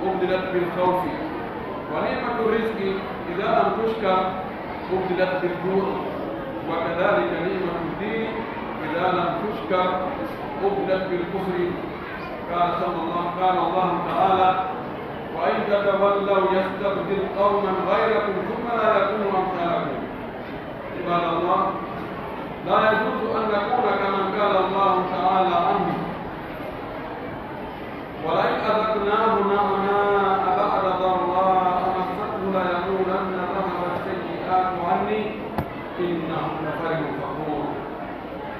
أبدلت بالخوف، ونعمة الرزق إذا لم تشكر أبدلت بالجوع، وكذلك نعمة الدين إذا لم تشكر أبدلت بالكفر. قال الله تعالى: وإن تتولوا يستبدل قوما غيركم ثم لا يكونوا أمثالكم. عباد الله، لا يجوز أن نكون كمن قال الله تعالى عنه: ولئن أذقناه نعماء بعد ضراء مسته ليقولن ذهب السيئات عني إنه لفرح فخور.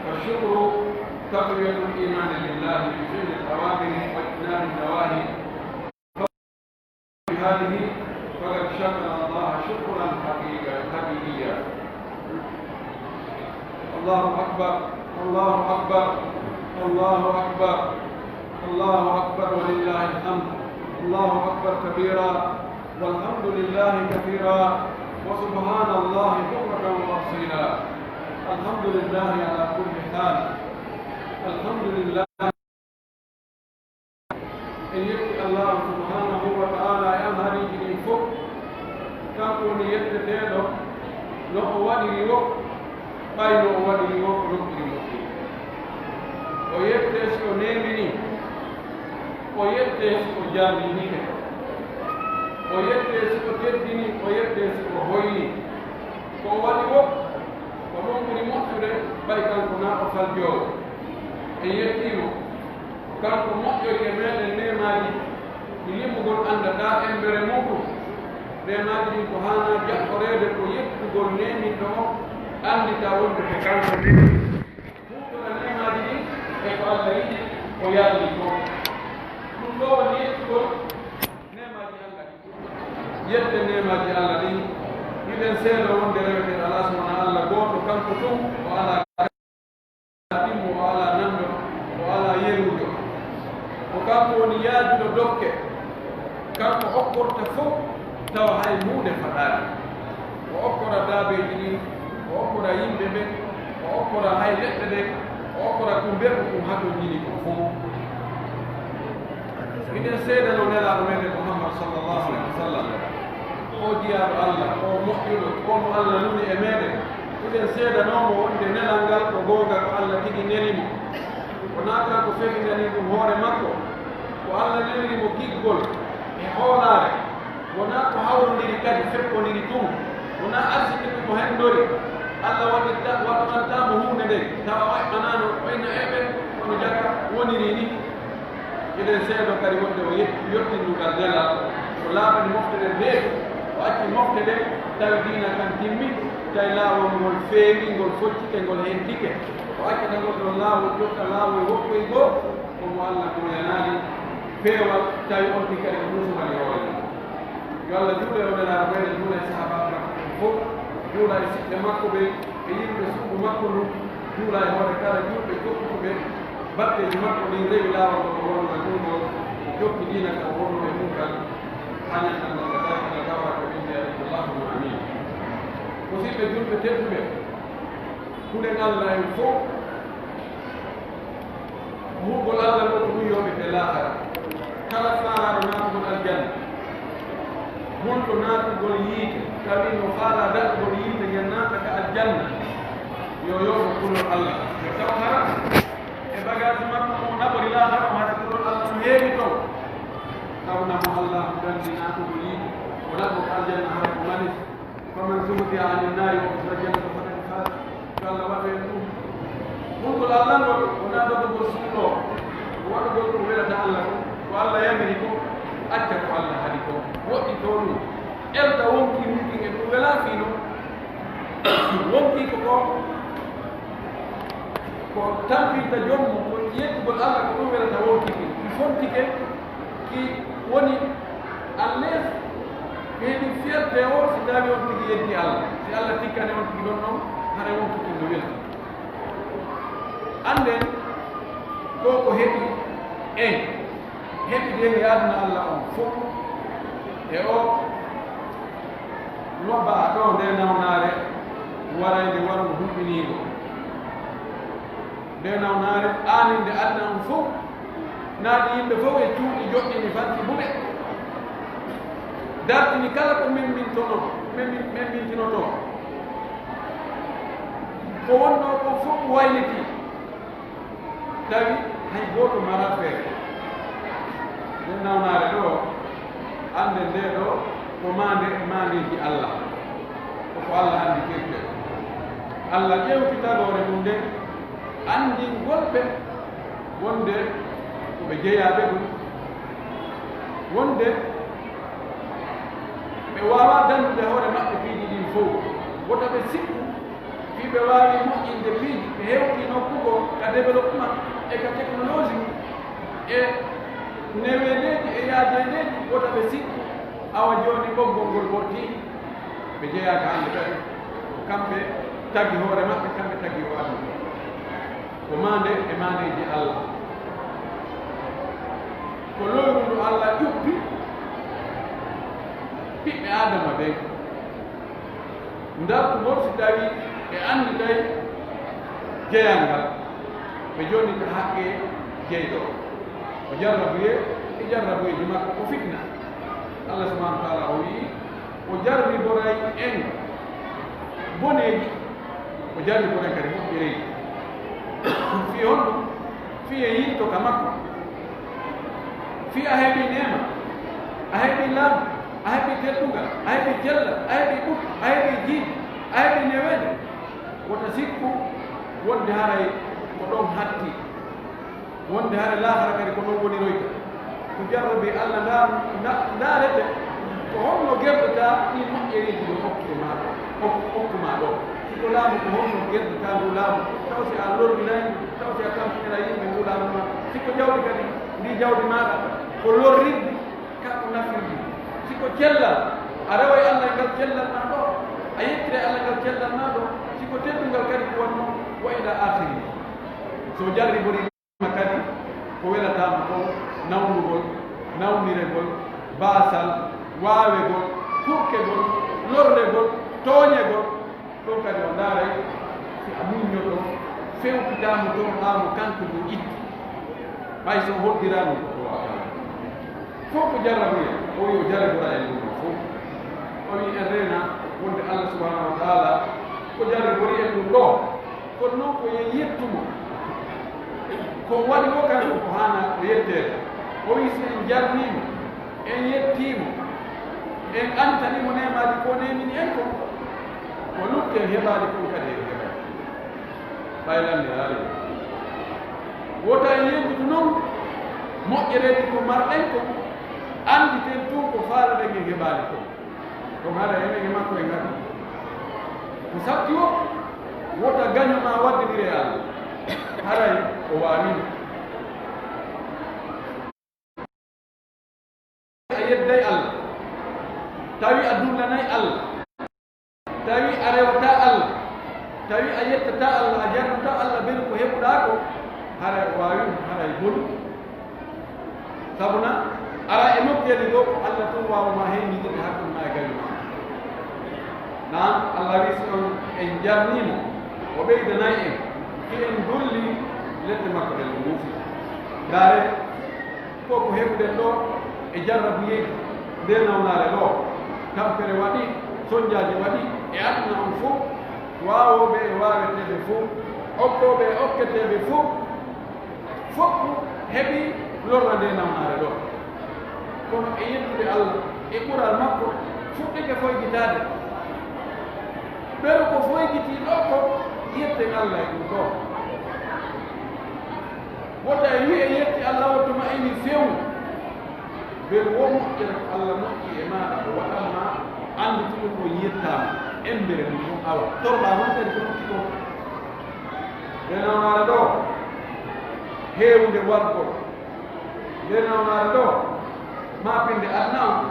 فالشكر تقوية الإيمان بالله بفعل الأوامر واجتناب النواهي. هذه فقد شكر الله شكرا حقيقيا. الله أكبر، الله أكبر، الله أكبر، الله أكبر ولله الحمد. الله أكبر كبيرا والحمد لله كثيرا وسبحان الله بكرة وأصيلا. الحمد لله على كل حال. الحمد لله إن يبقى الله سبحانه وتعالى يظهر من فوق كون يتتيلو لو ودي وق بايلو ودي وق ركري ويبتس ونيمني ويبتس وجاميني ويبتس وتدني ويبتس وهويني وودي وق وممكن مؤثر بايكال كنا أفضل يتيمو كان مؤثر يمال النيماني يلمغل أن دا إمبر موكو نيماني كهانا جاكوريد ويكتغل نيمي دو أندي تاول بكان سنين موكو النيماني يقول لي ويالي كو كلو يكتغل نيماني أنغا يت نيماني أنغا إذن سيرا وندروا في الله سبحانه الله قوتو كان كتوم وعلى kanko woni yaajuɗo dokke kanko hokkorta fof tawa hay hunde faɗaani o hokkora daabeeji ɗin o hokkora yimɓe ɓe o hokkora hay leɗɗe ɗe o hokkora ko mberɗo ɗum hato jini ko fof. miɗen seedano nelaaɗo meɗen Muhammad sallllahu alayhi wa sallam o jiyaaɗo Allah o moƴƴuɗo ono Allah nuni e meɗen. miɗen seedanoomo wonde nelal ngal ko googa ko Allah tigi nelimo ko naata ko feginani ɗum hoore makko ko Allah neliri mo giggol e hoolaare wonaa ko hawrondiri kadi feppondiri tum wonaa arsikiɓe ko henndori Allah waɗantaamo huunde nde tawa waɗanaano wayno eɓen kono jaka woniri ni. eɗen seedo kadi wonde o yettindugal nelal o laaɓani moftere ndeefi o acci mofte ɗe tawi diina kan timmi tawi laawol ngol feewi ngol foccike ngol hentike o accata goɗɗo laawol jotta laawol woppoy goo komo Allah koyanaani peewal tawi onti kadi ko musumani hoore yo Allah juuɗe oɗenaa meɗen juuɗe sahabaɓe makko fof juuɗa e siɓɓe makko ɓe e yimɓe suɓɓu makko ndu juuɗa e hoore kala juuɗɓe jokkuɓe batteji makko ɗin rewi laawol ko wonno ɗumɗo jokki diina ka wonno e mum kan hanen Allah ka gawra ko inde allahumma amin. musidɓe julɓe tedduɓe kuɗen Allah en fof mugol Allah ɗo ko ɗum ɓe laahara kala faalaɗo naatugol aljanna honto naatugol yiite tawi no faala daɗugol yiite ngen naata ka aljanna yo yoɓo kulol Allah yo taw hara e bagage makko mo naɓori laahara o hara kulol Allah no heewi toon tawnamo Allah gandi naatugol yiite o naɓo ko aljanna hara ko manis faman zuhdi ani nnaari wa usrajana ko faɗen faala yo Allah waɗen ɗum mugol Allah ngo wona ɗoɗogol suuɗo waɗugol ko welata Allah ko ko Allah yamiri ko acca ko Allah haɗi ko woɗɗi to ɗum elta wonki mumkin e ɗum wela fiino wonki ko tampinta jommu ko yettugol Allah ko ɗum welata wonkiki ɗi fontike ki woni alles ko heɓi fiyerte o si tawi on tigi yeddi Allah si Allah tikkane on tigi ɗon ɗon hara wonkiki no welti anden ko ko heɓi en heɓi den e aduna Allah on fof e o lobba ɗo nde nawnaare warayde warugo huɓɓiniigo nde nawnaare aaninde aduna on fof naaɗi yimɓe fof e cuuɗi joɗɗini fanti buɓe dartini kala ko men mintinoto ko wonno ko fof wayliti tawi hay goto mara feere nden nawnaare ɗo ande nde ɗo ko mandeji Allah ko Allah andi kirke Allah ƴewtitaɗore mum nde andi golɓe wonde koɓe jeeyaɓe ɗum wonde ɓe wawa dandude hoore maɓɓe piiji ɗin fof wota ɓe sikku fi ɓe wawi moƴƴinde piiji ɓe hewti nokkugo ka développement e ka technologie e neweneji e yaadeneji wota ɓe sikku awa joni ɓoggol ngol ɓorti ɓe jeeyaka hande kadi kamɓe taggi hoore maɓɓe kamɓe taggi o aduna ko mande e mandeji Allah ko lowru ndu Allah ƴuppi ɓiɓɓe adama ɓe dartugol so tawi ɓe andi tay jeyal ngal ɓe joni ko haqqe jeyɗo o jarrabuye e jarrabuyeji makko ko fitna Allah subahanahu wa taala o wii o jarriboray en boneji o jarriboray kadi moƴƴereji fi honɗum fi e yitto ka makko fi a heeɓi nema a heeɓi laamu a heeɓi teddugal a heeɓi jella a heeɓi ɓut a heeɓi jiiɗi a heeɓi newede wota sikku wonde haray ko ɗon hatti wonde haray laahara kadi ko ɗon woni royta ko jarrabi Allah ndaarete ko honno gerdata ɗi moƴƴereji ɗo hokkuma ɗo siko laamu ko honno gerdata ndu laamu taw si a lorginani taw si a tampinira yimɓe ndu laamu ma siko jawdi kadi ndi jawdi maɗa ko lorrirdi kanko nafirdi siko cellal a reway Allah ngal cellal ma ɗo a yettire Allah ngal cellal ma ɗo siko teddungal kadi ko wonno wa ila akhiri so jarriborima kadi ko welatama ko nawnugol nawniregol baasal waawegol kurkegol lorregol tooñegol ɗum kadi o ndaaray si a muññoto fewtitamo dow haamo kanko ndu itti ɓay so hoddirano ko wawata fof ko jarrabuye o wi o jarribora e ɗum o fof o wi en rena wonde Allah subahanahu wa taala ko jarribori en ɗum ɗo kono noon ko yen yettumo ko waɗi wo kanko ko hana o yettede o wi si en jarnimo en yettimo en antanimo nemaji ko nemini en ko ko lutte en heɓali kon kadi en heɓa ɓaylandirari wota en yejjutu noon moƴƴereji ko marɗen ko anditen tun ko faalaɗen en heɓali ko ɗum haɗa enen e makko e ngadi ko sabti o wota gañoma waddidire Allah haray o wawino a yedday Allah tawi a dullanay Allah tawi a rewata Allah tawi a yettata Allah a jarnata Allah ben ko heɓuɗa ko haray o wawino haray boni sabuna ara e nokkede ɗo ko Allah tun wawama hennidide hakkuma e gañoma nan Allah wi so on en jarnimo o ɓeydanay en ki en dolli ledde makko ɗen no muusi ndaare ko ko heɓuɗen ɗo e jarrabuyeji nde nawnare ɗo tampere waɗi soñdiaji waɗi e aduna on fof wawoɓe e waweteɓe fof okkoɓe e okketeɓe fof fof heɓi lorna nde nawnare ɗo kono e yettude Allah e ɓural makko fuɗɗike foygitade ɓeɗo ko foygiti ɗo ko yetten Allah e ɗum ɗo wota e wi e yetti Allah wottuma ini few ɓen wo moƴƴere ko Allah moƴƴi e maɗa o waɗanma andutuɗo ko yettama embere mum ɗum awa torɓa noon kadi ko nokki ko nde nawnare ɗo heewde wargol nde nawnare ɗo mapinde adna on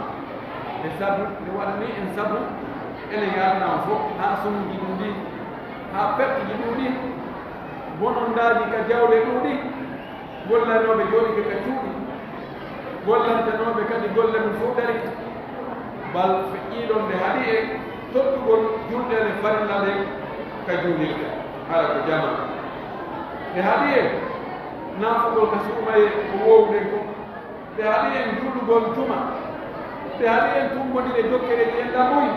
e sabu nde waɗani en sabu enen yadna on fof ha somuji ɗum ɗi ha pertiji ɗum ɗi bonondaji ka jawle ɗum ɗi gollanoɓe jooɗi ka cuuɗi gollantanoɓe kadi golle mum fof dari bal feƴƴiɗon nde haɗi e tottugol julɗele farilla ɗen ka juulirɗe hara ko jama nde haɗi e naafugol ka suumaye ko wowɗen ko nde haɗi en juulugol juma nde haɗi en tumbodire jokkere ɗi en ɗamoyi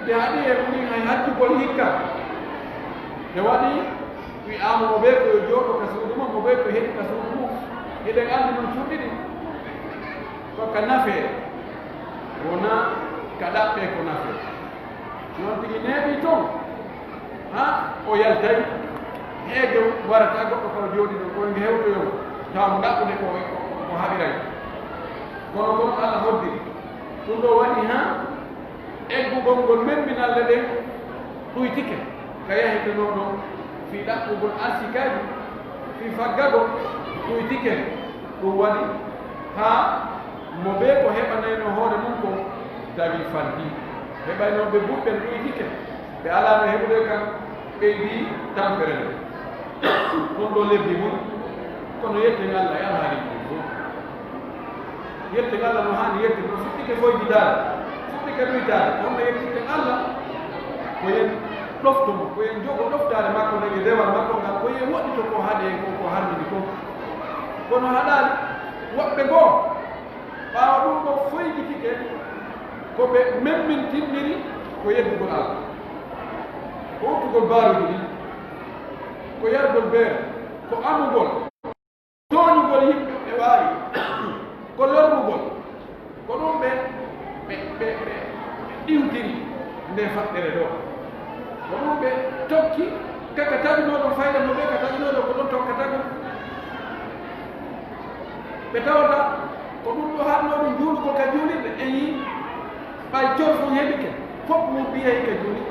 nde haɗi en ɗin hay haccugol hikka nde waɗi wi'ama mo ɓe koyo jooɗo ka suudu mum mo ɓe ko heɗi ka suudu mum eɗen anndi noon cuuɗiɗi ko ka nafee wona ka ɗaɓɓe ko nafee noon tigi neeɓi toon ha o yaltay heege warata goɗɗo ko jooɗi ɗo koye hewtoyo tawa mo ɗaɓɓude ko haɓiray kono gon Allah hoddiri ɗum ɗo waɗi ha eggugol ngol membinalle ɗen ɗuytike ka yahitanoɗo fi ɗaɓɓugol arsikaji fi faggago ɗuytike ɗum waɗi ha mo ɓe ko heɓanayno hoore mum ko tawi fanndi heɓaynoɓe buɓɓen ɗuytike ɓe alano heɓude kam ɓeydi tampere nde ɗum ɗo lebbi mum kono yetten Allah e alhaali ɗum fof yetten Allah no hani yetti no fuɗɗike foyjidare fuɗɗike ɗuytare honno yettiten Allah ko yen ɗoftomo ko yen jogo ɗoftare makko nde rewal makko ngal ko yen waɗito ko haaɗi en ko harmini ko kono haɗaali woɓɓe goo ɓaawa ɗum ɗo foyjitike ko ɓe memmintinniri ko yeddugol Allah ko uttugol baaruji ɗi ko yargol beere ko amugol tooñugol yimɓe ɓe waawi ko lormugol ko ɗum ɓe ɗiwtiri nde faɗɗere ɗo ko ɗum ɓe tokki kaka taƴinooɗon fayda mo ɓe ka taƴinooɗo ko ɗon tokkatago ɓe tawata ko ɗum ɗo haɗnooɗum juulugol ka juulirɗe en yii ɓay col fo heɓike fof mum ɓiyay ka juuli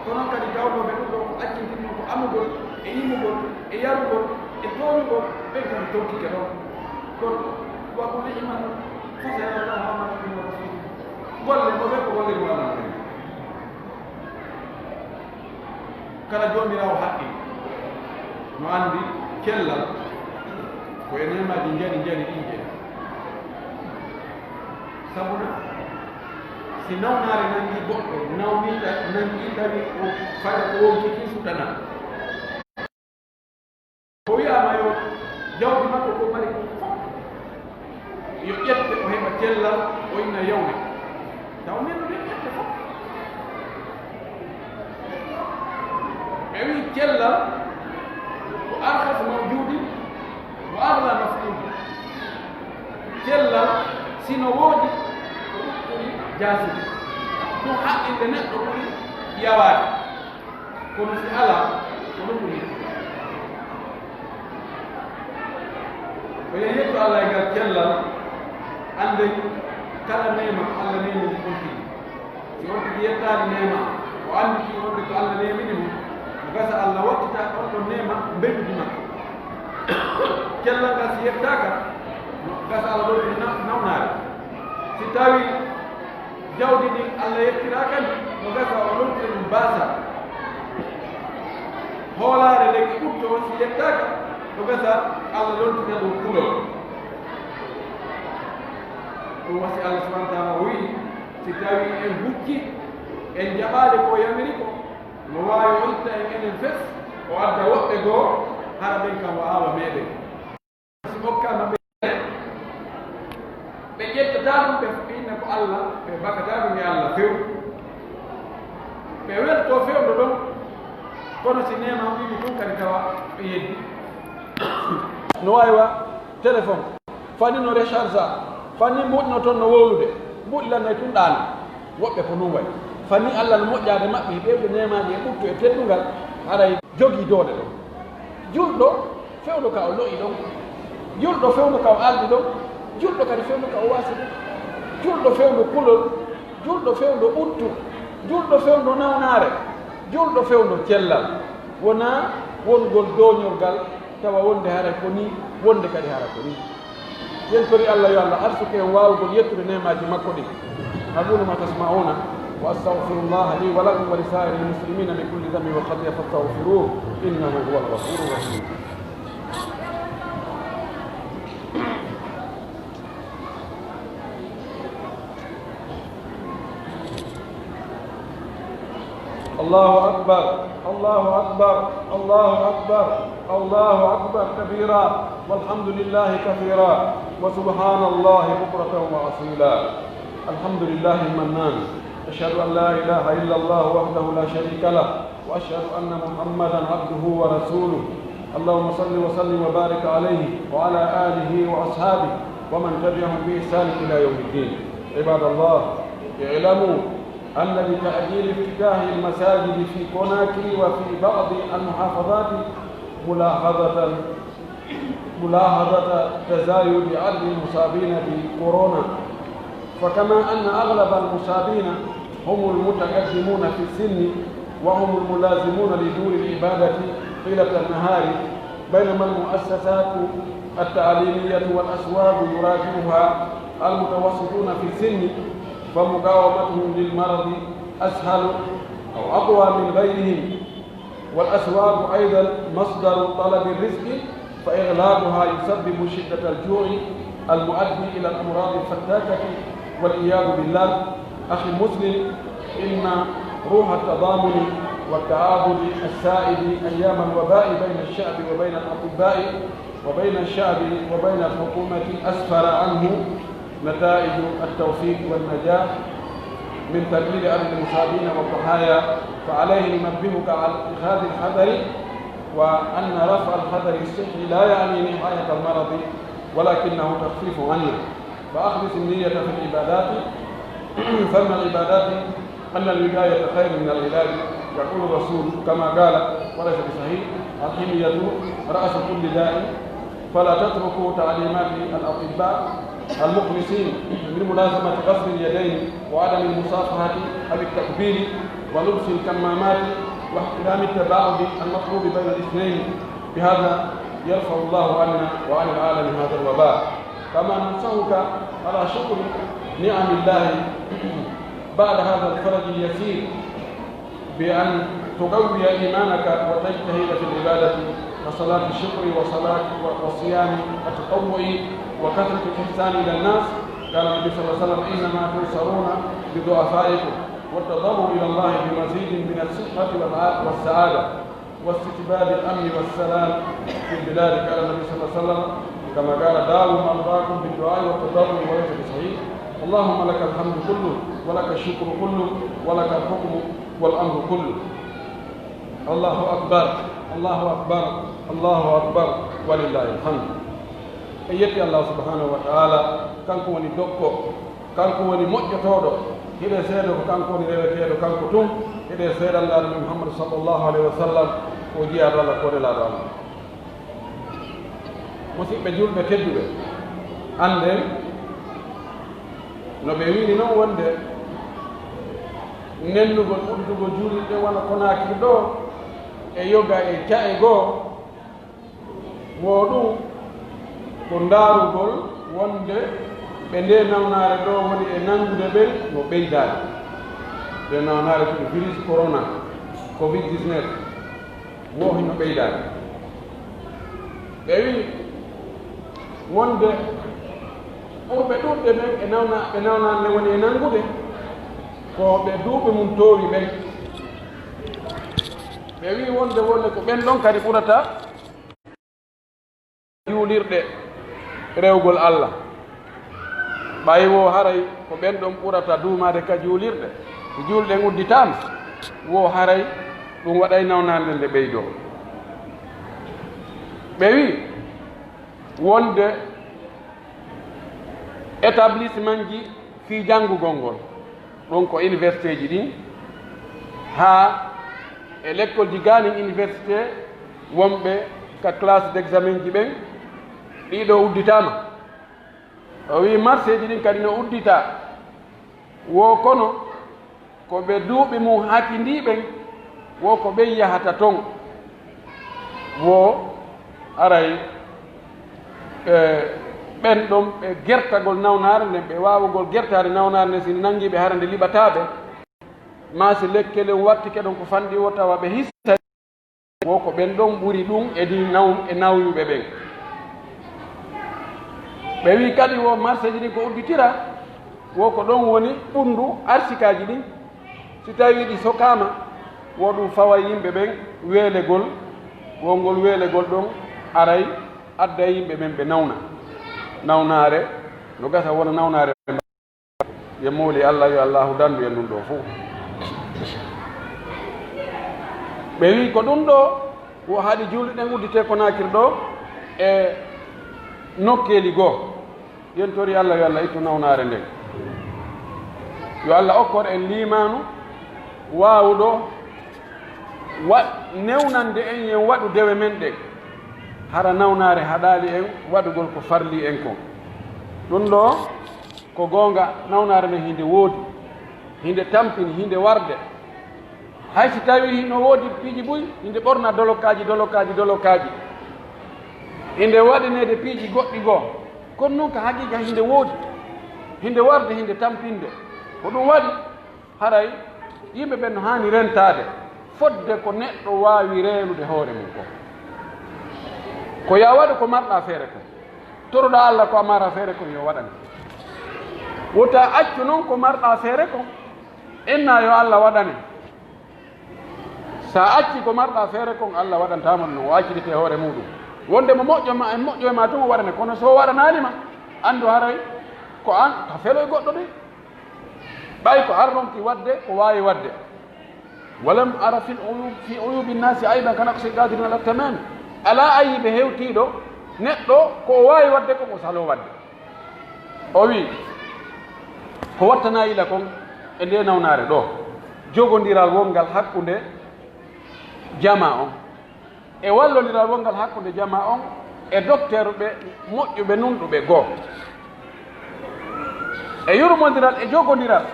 ko noon kadi tawnoɓe ɗum ɗo ko accintinno ko amugol e yimugol e yarugol e tooñugol ɓen kadi tokkike ɗon kono waɓude iman fasalallah amanakum wa rasul golle mo ɓe ko golliri waɗan kala joomirawo haqqi no anndi kellal ko e nemaji jani ɗin je sabuna si nawnare nangi goɗɗo nangi tawi o fada ko wonkiki sutana o wiyama yo jawdi makko ko mari ko fof yo ƴette o heɓa cellal o inna yawne taw neno ɗen ƴette fof ɓe wi cellal ko arhas mawjudi ko ahla mafɗudi cellal sino woodi ko ɗum ɓuri jaasude ɗum haqqinde neɗɗo ɓuri yawaade kono si alaa ko ɗum ɓuri o yen yetto Allah e ngal cellal annde kala nema ko Allah nemini on tigi si on tigi yettaade nema o annditi wonde ko Allah nemini mum o gasa Allah wattita on ɗon nema mbeddude makko cellal ngal si yettaaka gasa Allah ɗo ɗi nawnaare si tawi jawdi ɗi Allah yettira kadi no gasa o lontire ɗum baasa hoolaare nde ki ɓutto si yettaaka no gasa Allah lontira ɗum kulol ɗum wasi Allah subahana taala o wii si tawi en hukki en jaɓaade ko yamiri ko no waawi o itta en enen fes o adda woɓɓe goo hara ɓen kam o aawa meeɗen si hokkama ɓe ƴettata ɗum ɓe inna ko Allah ɓe bakata ɗum e Allah few ɓe welto fewndo ɗon kono si nema wiimi ɗum kadi tawa ɓe yeddi no waawi wa téléphone fanni no recharge a fanni mbuɗno toon no wowlude mbuɗlannay tun ɗaano woɓɓe ko ɗum wayi fanni Allah no moƴƴaade maɓɓe ɓeɓe nemaji e ɓuttu e teddungal haray jogii doole ɗon julɗo fewndo ka o lo'i ɗon julɗo fewndo ka o aldi ɗon julɗo kadi fewndo ka o waasi ɗon julɗo fewndo kulol julɗo fewndo ɓuttu julɗo fewndo nawnaare julɗo fewndo cellal wona wongol doñorgal tawa wonde hara ko ni wonde kadi hara ko ni yen tori Allah yo Allah arsuke en waawugol yettude nemaji makko ɗi aqulu ma tasma'una wa astaghfirullah li wa lakum wa li sa'iril muslimina min kulli dhanbin wa khati'atin fastaghfiruhu innahu huwal ghafurur rahim الله أكبر الله أكبر الله أكبر الله أكبر كبيرا والحمد لله كثيرا وسبحان الله بكرة وأصيلا الحمد لله المنان، أشهد أن لا إله إلا الله وحده لا شريك له، وأشهد أن محمدا عبده ورسوله. اللهم صل وسلم وبارك عليه وعلى آله وأصحابه ومن تبعهم بإحسان إلى يوم الدين. عباد الله، اعلموا أن لتأجيل افتتاح المساجد في كوناكري وفي بعض المحافظات ملاحظة تزايد عدد المصابين بكورونا، فكما أن أغلب المصابين هم المتقدمون في السن وهم الملازمون لدور العبادة طيلة النهار، بينما المؤسسات التعليمية والأسواق يراجعها المتوسطون في السن، فمقاومتهم للمرض أسهل أو أقوى من غيرهم. والأسواق أيضا مصدر طلب الرزق، فإغلاقها يسبب شدة الجوع المؤدي إلى الأمراض الفتاكة والعياذ بالله. أخي المسلم، إن روح التضامن والتعاضد السائد أيام الوباء بين الشعب وبين الأطباء وبين الشعب وبين الحكومة أسفر عنه نتائج التوفيق والنجاح من تقليل عدد المصابين والضحايا. فعليه ننبهك على اتخاذ الحذر، وأن رفع الحذر الصحي لا يعني نهاية المرض ولكنه تخفيف عنه. فأخلص النية في العبادات، فإن العبادات أن الوقاية خير من العلاج، يقول الرسول كما قال وليس بصحيح: الحمية رأس كل داء. فلا تتركوا تعليمات الأطباء المخلصين من ملازمة غسل اليدين وعدم المصافحة أو التقبيل ولبس الكمامات واحترام التباعد المطلوب بين الاثنين. بهذا يرفع الله عنا وعن العالم هذا الوباء. كما ننصحك على شكر نعم الله بعد هذا الفرج اليسير بأن تقوي إيمانك وتجتهد في العبادة وصلاة الشكر وصلاة والصيام التطوعي وكثرة الإحسان إلى الناس. قال النبي صلى الله عليه وسلم: إنما تنصرون بضعفائكم، والتضرع إلى الله بمزيد من الصحة والسعادة واستتباب الأمن والسلام في البلاد. قال النبي صلى الله عليه وسلم كما قال: داووا مرضاكم بالدعاء والتضرع وليس بصحيح. اللهم لك الحمد كله ولك الشكر كله ولك الحكم والأمر كله. الله أكبر، الله أكبر، الله أكبر، ولله الحمد. يتي الله سبحانه وتعالى كانكو وني دوكو، كانكو وني موجتودو، هيدي سيدو كانكو وني ريوتيدو كانكو توم، هيدي سيد الله محمد صلى الله عليه وسلم وجي الله كوري لا دام. musidɓe julɓe tedduɓe, anden no ɓe wini noon wonde nennugol ɓurdugo juulirɗe wona Konakiri ɗo e yoga e cae goo, wo ɗum ko ndaarugol wonde ɓe nde nawnaare ɗo woni e nanngude ɓen no ɓeydaade. ɓe nawnaare ko virus corona covid-19 wohi no ɓeydaade. ɓe wi wonde ɓurɓe ɗuuɗɓe ɓen ɓe nawnaare woni e nanngude ko ɓe duuɓe mum toowi ɓen. ɓe wi wonde ko ɓen ɗon kadi ɓurata juulirɗe rewgol Allah. ɓay wo haray ko ɓen ɗon ɓurata duumade ka juulirɗe. juulɗen udditama wo haray ɗum waɗay nawnande nde ɓeydoo. ɓe wi wonde établissement ji fii janngugol ngol ɗon ko université ji ɗin haa e l'école ji gaanin université wonɓe ka classe d' examen ji ɓen ɗiɗo udditama. o wi marché ji ɗin kadi no uddita wo kono ko ɓe duuɓi mum hakindiɓen wo ko ɓen yahata ton. wo aray ɓen ɗon ɓe gertagol nawnare nden ɓe wawugol gertade nawnare nden sini nangiɓe hara nde liɓataɓe ma si lekkelen wattike ɗon ko fanɗi o tawa ɓe hista wo ko ɓen ɗon ɓuri ɗum e nawyuɓe ɓen. ɓe wi kadi wo marché ji ɗin ko udditira wo ko ɗon woni ɓundu arsikaji ɗin. si tawi ɗi sokama wo ɗum fawa yimɓe ɓen weelegol, wongol weelegol ɗon aray adda yimɓe ɓen ɓe nawnare no gasa wona nawnare. ye mooli allah yo allahu dandu e ɗum ɗo fof ɓe wi ko ɗum ɗo wo haɗi juulɗe ɗen uddite ko nakir ɗo e nokkeeli goo yentori allah yo allah ittu nawnaare nden yo allah okkor en limanu waawuɗo newnande en yen waɗu dewe men ɗen hara nawnaare haɗaali en waɗugol ko farli en kon ɗum ɗo ko goonga nawnaare men hinde woodi hinde tampini hinde warde hay si tawi hino woodi piiji ɓuy hinde ɓorna dolokaji hinde waɗanede piiji goɗɗi goo kono noon ko haqiqa hinde woodi hinde warde hinde tampinde ko ɗum waɗi haray yimɓe ɓen no hani rentade fodde ko neɗɗo wawi reenude hoore mum ko ya waɗa ko marɗa feere ko toroɗa allah ko a mara feere kon yo waɗane wota accu noon ko marɗa feere kon inna yo allah waɗane sa acci ko marɗa feere kon allah waɗantama noon o accidite hoore muɗum wonde mo moƴƴoma en moƴƴo e ma tuma waɗane kono so waɗananima andu haray ko an ka felo e goɗɗo ɗe ɓay ko arronki wadde ko wawi wadde walam ara fi uyubi nnasi aydan ka naqsi qadirina ala tamami ala ayiɓe hewtiɗo neɗɗo ko o wawi wadde kon o salo wadde o wi ko wattana ila kon e nde nawnare ɗo jogodiral wongal hakkude jama on e wallodiral wongal hakkude jama on e docteur ɓe moƴƴuɓe nunɗuɓe goo e yurmodiral e jogodiral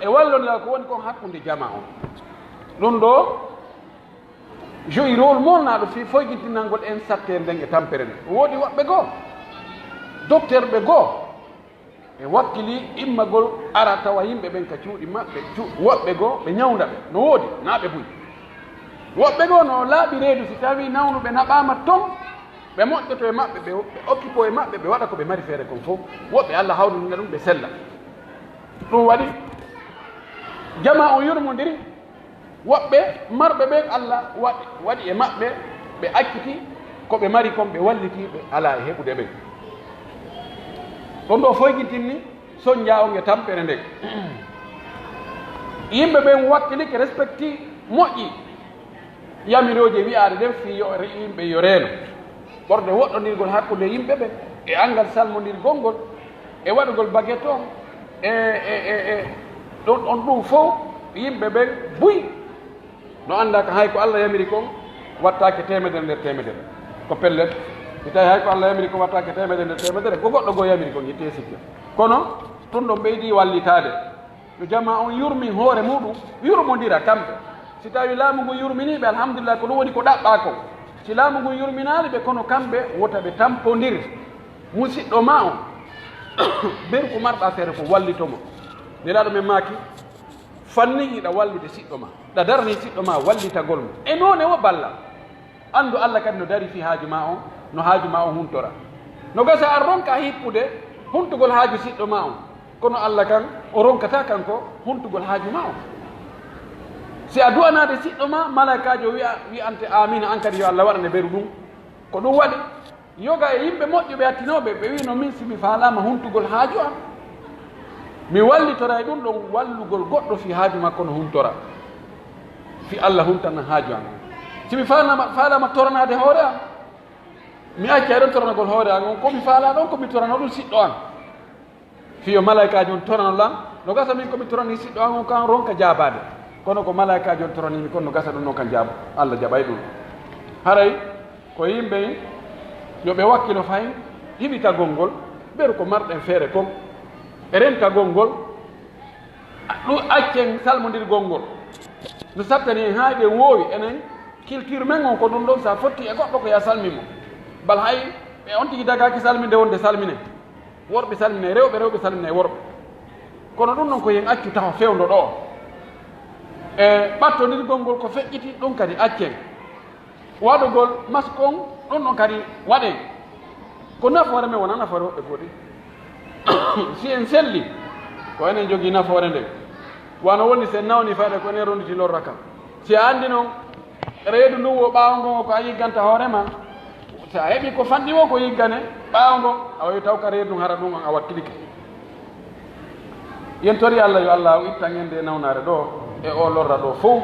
e wallodiral ko woni kon hakkude jama on ɗum ɗo joyi rôle molnaɗo fi foygintinalngol en sattere nden e tampere nde woodi woɓɓe goo docteur ɓe goo e wakkili immagol ara tawa yimɓe ɓen ka cuuɗi maɓɓe woɓɓe goo ɓe ñawdaɓe no woodi naɓe buy woɓɓe goo no laaɓi reedu si tawi nawnuɓe naɓama ton ɓe moƴƴoto e maɓɓe ɓe occupo e maɓɓe ɓe waɗa ko ɓe mari feere kon fof woɓɓe allah hawrina ɗum ɓe sella ɗum waɗi jama on yurmodiri woɓɓe marɓe ɓe allah waɗi e maɓɓe ɓe acciti ko ɓe mari kon ɓe wallitiɓe ala e heɓude ɓen ɗon ɗo foygitinni soñja on e tampere nden yimɓe ɓen wakkilike respecti moƴƴi yamiroje wi'ade ɗen fi yimɓe yo reeno ɓorde woɗɗodirgol hakkude yimɓe ɓe e angal salmodirgol ngol e waɗugol baguette on ɗon on ɗum fof yimɓe ɓen buy no anda ko hay ko allah yamiri kon wattake temedere nder temedere ko pellet mi tawi hay ko allah yamiri kon wattake temedere nder temedere ko goɗɗo goo yamiri kon yitte sikka kono ɗum ɗon ɓeydi wallitade yo jama on yurmi hoore muɗum yurmodira kamɓe si tawi laamu ngu yurminiɓe alhamdulillah ko ɗum woni ko ɗaɓɓa kon si laamu ngu yurminali ɓe kono kamɓe wota ɓe tampodir musidɗo ma on ɓen ko marɗa feere ko wallitomo neraɗo men maaki fanni hiɗa wallide siɗɗo ma ɗa darani siɗɗo ma wallitagol mo e noon e wo balla andu allah kadi no dari fi haaju ma on no haaju ma on huntora no gasa a ronka hippude huntugol haaju siɗɗo ma on kono allah kan o ronkata kanko huntugol haaju ma on si a duwanade siɗɗo ma malaikajo wiyante amina an kadi yo allah waɗane ɓeru ɗum ko ɗum waɗi yoga e yimɓe moƴƴuɓe hattinoɓe ɓe wino min simi falama huntugol haaju am mi wallitora e ɗum ɗon wallugol goɗɗo fi haaju makko no huntora fi allah huntana haaju am simi falama toranade hoore am mi acca ɗon toranagol hoore am on komi faala ɗon komi torano ɗum siɗɗo am fiyo malaikaji on toranolam no gasa min komi torani siɗɗo am on kan ronka jabade kono ko malaikaji on toranimi kono no gasa ɗum noon kan jaabo allah jaɓay ɗum haray ko yimɓe yoɓe wakkilo fayi hiɓitagol ngol ɓeru ko marɗen feere kon e rentagol ngol ɗum accen salmodirgol ngol no sattani en ha ɓe woowi enen culture men on ko ɗum ɗon sa fotti e goɗɗo ko ya salmimo bal hay ɓe on tigi dagaki salminde wonde salmine worɓe salmine rewɓe salmine worɓe kono ɗum noon ko yen accu tawa fewdo ɗo e ɓattodirgol ngol ko feƴƴiti ɗum kadi accen waɗugol masque on ɗum ɗon kadi waɗen ko nafoore men wona nafoore woɓɓe goɗi si en selli ko enen jogii nafoore nde wano woni sen nawni fayde ko enen ronditi lorra kam si a anndi noon reedu ndu wo ɓaawo ngon ko a yigganta hoorema so a heɓi ko fanɗi o ko yiggane ɓaawo ngon a wawi taw ka reedu hara ɗum on a wakkilike yen tori Allah yo Allah itta ngende nawnare ɗo e o lorra ɗo fof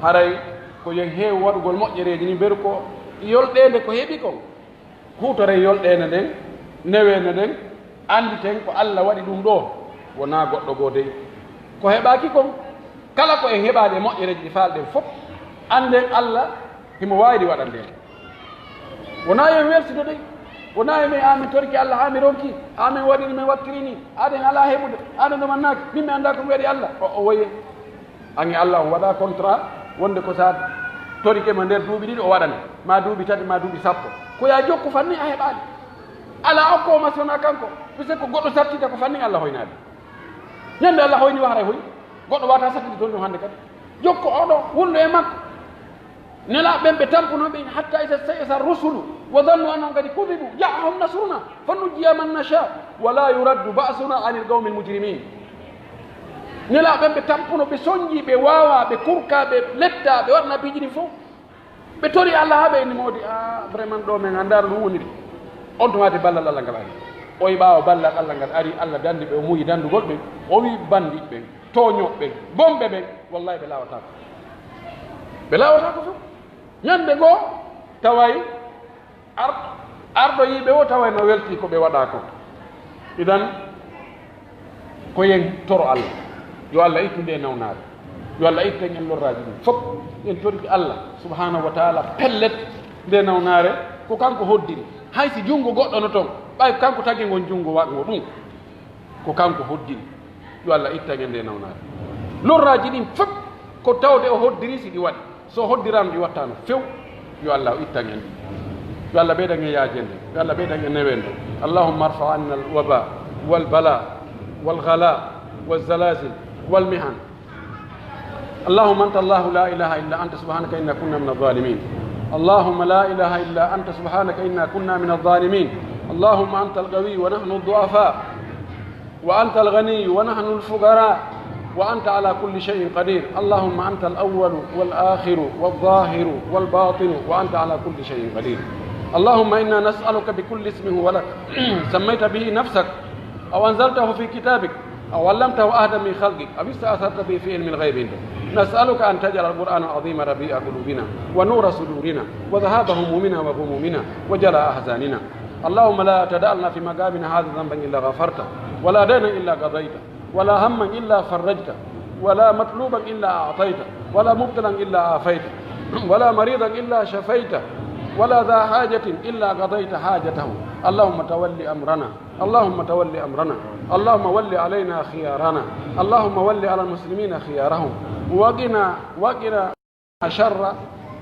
haray ko yen heewi waɗugol moƴƴereji ni mberu ko yolɗede ko heeɓi kon hutore yolɗede nden newede nden andi ten ko Allah waɗi ɗum ɗo wona goɗɗo goo dey ko heɓaki kon kala ko en heɓade moƴƴereji ɗi falɗen fof anden Allah himo wawidi waɗanden wona yen welsido dey wona min amin torki Allah ha mi ronki amin waɗini min wattirini aɗen ala heɓude aɗen ɗo mannaki min mi anda ko mi waɗi Allah o woye angi Allah on waɗa contrat wonde ko sa torike mo nder duuɓi ɗiɗi o waɗane ma duuɓi tati ma duuɓi sappo ko ya jokku fanni a heɓani ala okko ma sona kanko puisque ko goɗɗo sattita ko fanni Allah hoynade ñande Allah hoyni wahara hoy goɗɗo wata sattide toon ɗum hannde kadi jokko oɗo wullo e makko nelaɓen ɓe tampunoɓe hatta isa rusulu wa dhannu annahum kadi kudibu ja'ahum nasruna fanujjiya man nasha wala yuraddu ba'suna anil qawmi almujrimin nelaɓen ɓe tampuno ɓe soñji ɓe wawa ɓe kurka ɓe letta ɓe waɗana piiji ɗin fof ɓe tori Allah ha ɓe inni modi vraiment ɗo men andara ɗum woni de on tomati ballal Allah ngal ari o wi ɓawa ballal Allah ngal ari Allah dandi ɓe o muuyi dandugol ɓen o wi bandiɓe ɓen toñoɓe ɓen bomɓe ɓen wallahi ɓe lawatako fof ñande goo taway arɗo yiɓe o taway no welti ko ɓe waɗa ko idan ko yen toro Allah yo Allah ittu nde nawnare yo Allah itta en lorraji ɗum fof en torki Allah subhanahu wa taala pellet nde nawnare ko kanko hoddiri haysi junngo goɗɗo no toon ɓay kanko tagi ngon junngo waɗgo ɗum ko kanko hoddiri yo Allah itta en nde nawnare lorraji ɗin fof ko tawde o hoddiri si ɗi waɗi so hoddirama ɗi wattano few yo Allah ittan en yo Allah ɓeydan en yaajende yo Allah ɓeydan en newende allahumma arfa anna alwaba walbala walghala walzalazil walmihan اللهم أنت الله لا إله إلا أنت سبحانك إنا كنا من الظالمين اللهم لا إله إلا أنت سبحانك إنا كنا من الظالمين اللهم أنت القوي ونحن الضعفاء وأنت الغني ونحن الفقراء وأنت على كل شيء قدير اللهم أنت الأول والآخر والظاهر والباطن وأنت على كل شيء قدير اللهم إنا نسألك بكل اسم هو لك سميت به نفسك أو أنزلته في كتابك أو علمته أحدا من خلقك أو استأثرت به في علم الغيب عندك نسألك أن تجعل القرآن العظيم ربيع قلوبنا ونور صدورنا وذهاب همومنا وغمومنا وجلاء أحزاننا اللهم لا تدع لنا في مقامنا هذا ذنبا إلا غفرته ولا دينا إلا قضيته ولا هما إلا فرجته ولا مطلوبا إلا أعطيته ولا مبتلا إلا عافيته ولا مريضا إلا شفيته ولا ذا حاجة إلا قضيت حاجته اللهم تولي أمرنا اللهم تولي أمرنا اللهم ول علينا خيارنا اللهم ول على المسلمين خيارهم وقنا شر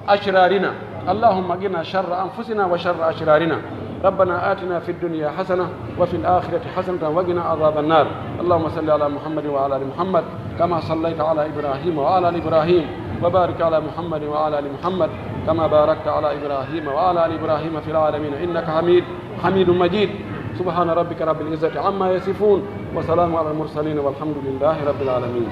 أشرارنا اللهم قنا شر أنفسنا وشر أشرارنا ربنا آتنا في الدنيا حسنة وفي الآخرة حسنة وقنا عذاب النار اللهم صل على محمد وعلى آل محمد كما صليت على إبراهيم وعلى آل إبراهيم وبارك على محمد وعلى آل محمد كما باركت على إبراهيم وعلى آل إبراهيم في العالمين إنك حميد مجيد سبحان ربك رب العزة عما يصفون وسلام على المرسلين والحمد لله رب العالمين